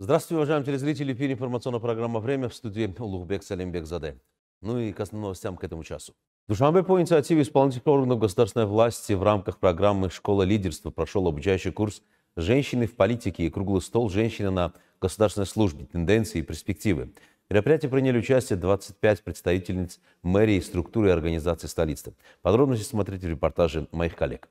Здравствуйте, уважаемые телезрители. В эфире информационная программа «Время», в студии Улугбек Салимбекзаде. Ну и к основным новостям к этому часу. В Душанбе по инициативе исполнительных органов государственной власти в рамках программы «Школа лидерства» прошел обучающий курс «Женщины в политике» и круглый стол «Женщины на государственной службе. Тенденции и перспективы». В мероприятии приняли участие 25 представительниц мэрии, структуры и организаций столицы. Подробности смотрите в репортаже моих коллег.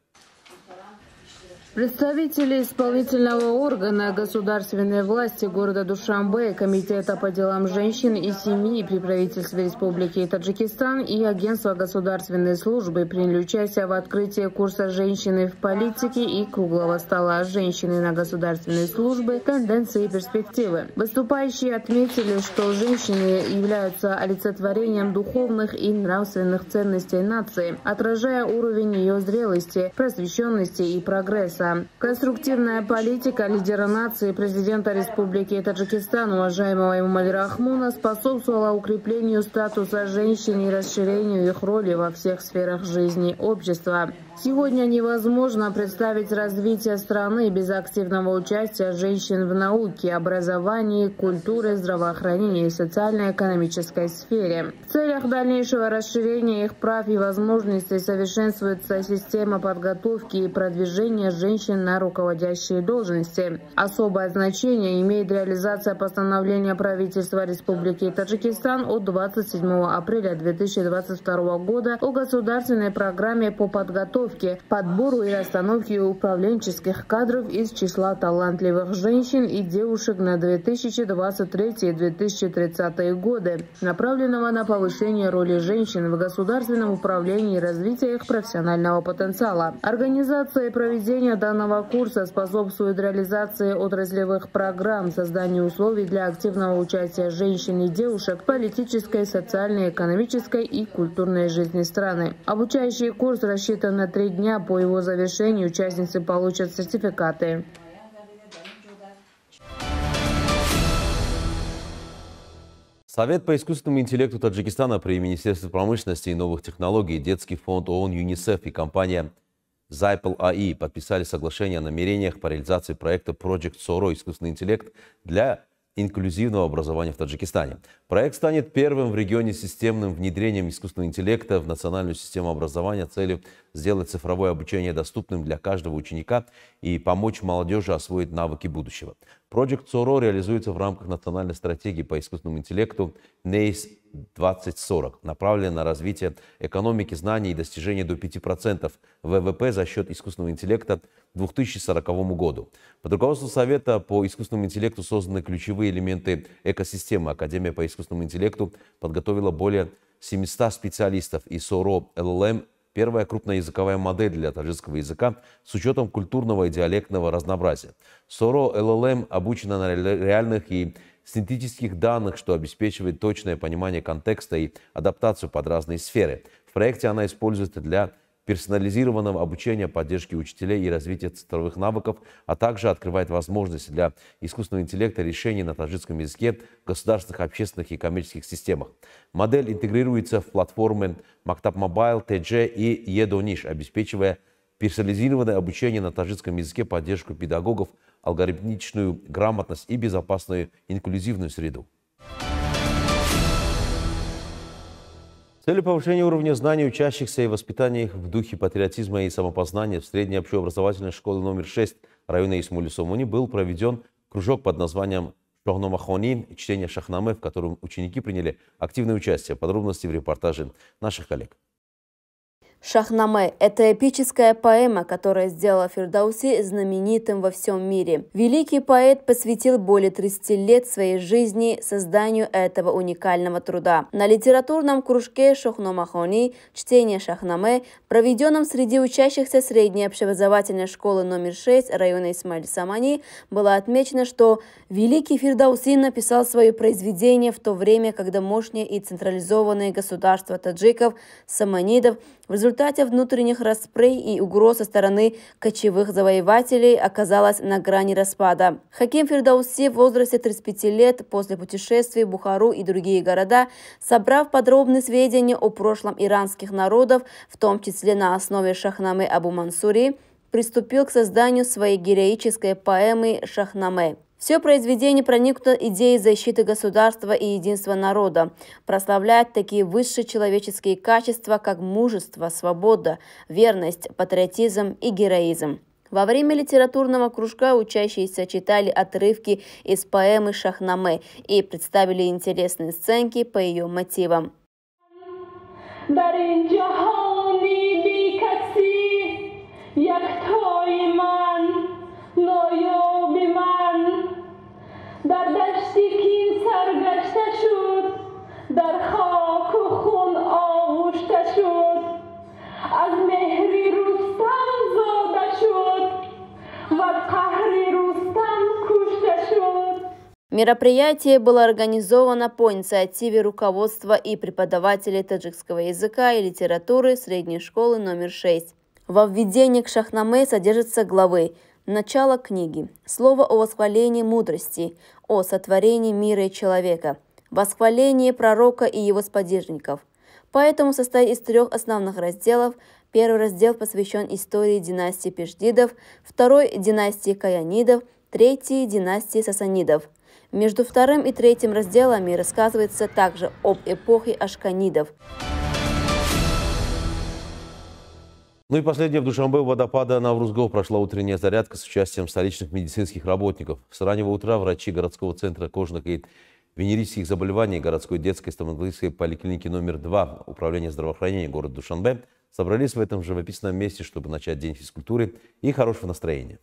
Представители исполнительного органа государственной власти города Душанбе, Комитета по делам женщин и семьи при правительстве Республики Таджикистан и Агентства государственной службы приняли участие в открытии курса «Женщины в политике» и круглого стола «Женщины на государственной службе. Тенденции и перспективы». Выступающие отметили, что женщины являются олицетворением духовных и нравственных ценностей нации, отражая уровень ее зрелости, просвещенности и прогресса. Конструктивная политика лидера нации, президента Республики Таджикистан, уважаемого Эмомали Рахмона, способствовала укреплению статуса женщин и расширению их роли во всех сферах жизни общества. Сегодня невозможно представить развитие страны без активного участия женщин в науке, образовании, культуре, здравоохранении и социально-экономической сфере. В целях дальнейшего расширения их прав и возможностей совершенствуется система подготовки и продвижения женщин на руководящие должности. Особое значение имеет реализация постановления правительства Республики Таджикистан от 27 апреля 2022 года о государственной программе по подготовке, подбору и расстановке управленческих кадров из числа талантливых женщин и девушек на 2023-2030 годы, направленного на повышение роли женщин в государственном управлении и развитие их профессионального потенциала. Организация и проведение данного курса способствует реализации отраслевых программ, созданию условий для активного участия женщин и девушек в политической, социальной, экономической и культурной жизни страны. Обучающий курс рассчитан на 3 дня. По его завершению участницы получат сертификаты. Совет по искусственному интеллекту Таджикистана при Министерстве промышленности и новых технологий, Детский фонд ООН ЮНИСЕФ и компания Zipel AI подписали соглашение о намерениях по реализации проекта Project SORO «Искусственный интеллект» для инклюзивного образования в Таджикистане. Проект станет первым в регионе системным внедрением искусственного интеллекта в национальную систему образования с целью сделать цифровое обучение доступным для каждого ученика и помочь молодежи освоить навыки будущего. Project SORO реализуется в рамках национальной стратегии по искусственному интеллекту NACE 2040, направленной на развитие экономики знаний и достижение до 5% ВВП за счет искусственного интеллекта к 2040 году. Под руководством Совета по искусственному интеллекту созданы ключевые элементы экосистемы. Академия по искусственному интеллекту подготовила более 700 специалистов, и SORO LLM – первая крупная языковая модель для таджикского языка с учетом культурного и диалектного разнообразия. SORO LLM обучена на реальных и синтетических данных, что обеспечивает точное понимание контекста и адаптацию под разные сферы. В проекте она используется для персонализированного обучения, поддержки учителей и развития цифровых навыков, а также открывает возможности для искусственного интеллекта решений на таджикском языке в государственных, общественных и коммерческих системах. Модель интегрируется в платформы Мактаб Мобайл, TG и Едониш, обеспечивая персонализированное обучение на таджикском языке, поддержку педагогов, алгоритмичную грамотность и безопасную инклюзивную среду. С целью повышения уровня знаний учащихся и воспитания их в духе патриотизма и самопознания в средней общеобразовательной школе номер 6 района Исмули-Сомуни был проведен кружок под названием «Шохномахони» – чтение Шахнаме, в котором ученики приняли активное участие. Подробности в репортаже наших коллег. Шахнаме – это эпическая поэма, которая сделала Фирдауси знаменитым во всем мире. Великий поэт посвятил более 30 лет своей жизни созданию этого уникального труда. На литературном кружке Шохномахони «Чтение Шахнаме», проведенном среди учащихся средней общеобразовательной школы номер 6 района Исмаиль-Самани, было отмечено, что великий Фирдауси написал свое произведение в то время, когда мощные и централизованные государства таджиков, саманидов в результате внутренних расприй и угроз со стороны кочевых завоевателей оказалась на грани распада. Хаким Фирдауси в возрасте 35 лет после путешествий в Бухару и другие города, собрав подробные сведения о прошлом иранских народов, в том числе на основе Шахнаме Абу Мансури, приступил к созданию своей героической поэмы «Шахнаме». В Все произведение проникнуто идеей защиты государства и единства народа, прославляет такие высшие человеческие качества, как мужество, свобода, верность, патриотизм и героизм. Во время литературного кружка учащиеся читали отрывки из поэмы «Шахнаме» и представили интересные сценки по ее мотивам. Мероприятие было организовано по инициативе руководства и преподавателей таджикского языка и литературы средней школы номер 6. Во введении к Шахнаме содержатся главы: начало книги, слово о восхвалении мудрости, о сотворении мира и человека, восхваление пророка и его сподвижников. Поэтому состоит из 3 основных разделов. Первый раздел посвящен истории династии Пешдидов, второй – династии Каянидов, третий – династии Сасанидов. Между 2 и 3 разделами рассказывается также об эпохе Ашканидов. Ну и последнее. В Душанбе у водопада Наврузгол прошла утренняя зарядка с участием столичных медицинских работников. С раннего утра врачи городского центра кожных и венерических заболеваний городской детской стоматологической поликлиники номер 2 Управления здравоохранения города Душанбе собрались в этом живописном месте, чтобы начать день физкультуры и хорошего настроения.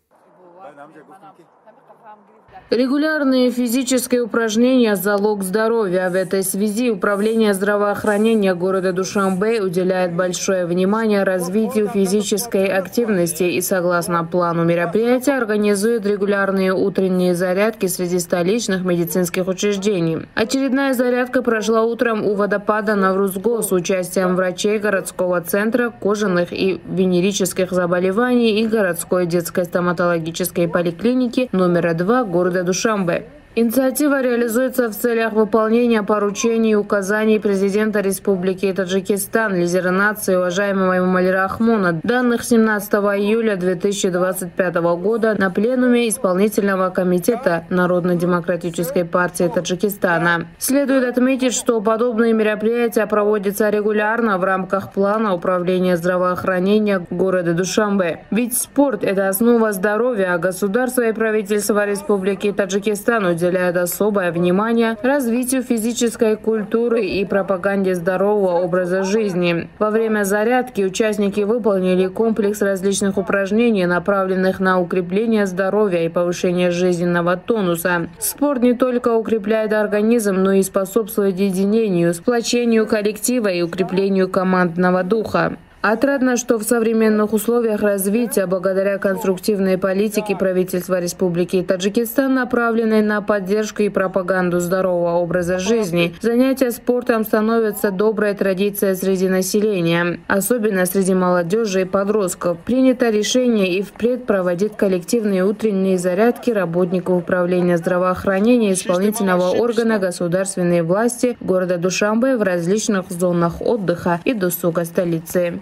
Регулярные физические упражнения – залог здоровья. В этой связи Управление здравоохранения города Душанбе уделяет большое внимание развитию физической активности и, согласно плану мероприятия, организует регулярные утренние зарядки среди столичных медицинских учреждений. Очередная зарядка прошла утром у водопада Наврузгол с участием врачей городского центра кожаных и венерических заболеваний и городской детской стоматологической поликлиники номер 2 города Душанбе. Инициатива реализуется в целях выполнения поручений и указаний президента Республики Таджикистан, лидера нации уважаемого Эмомали Рахмона, данных 17 июля 2025 года на пленуме Исполнительного комитета Народно-демократической партии Таджикистана. Следует отметить, что подобные мероприятия проводятся регулярно в рамках плана Управления здравоохранения города Душанбе. Ведь спорт – это основа здоровья, а государство и правительство Республики Таджикистан уделяют особое внимание развитию физической культуры и пропаганде здорового образа жизни. Во время зарядки участники выполнили комплекс различных упражнений, направленных на укрепление здоровья и повышение жизненного тонуса. Спорт не только укрепляет организм, но и способствует единению, сплочению коллектива и укреплению командного духа. Отрадно, что в современных условиях развития, благодаря конструктивной политике правительства Республики Таджикистан, направленной на поддержку и пропаганду здорового образа жизни, занятия спортом становятся доброй традицией среди населения, особенно среди молодежи и подростков. Принято решение и впредь проводить коллективные утренние зарядки работников Управления здравоохранения исполнительного органа государственной власти города Душанбе в различных зонах отдыха и досуга столицы.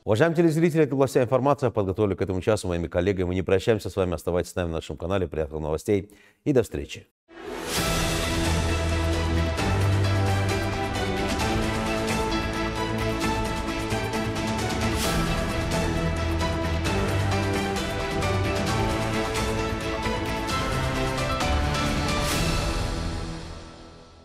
Уважаемые телезрители, это была вся информация, подготовленная к этому часу моими коллегами. Мы не прощаемся с вами, оставайтесь с нами на нашем канале. Приятных новостей и до встречи.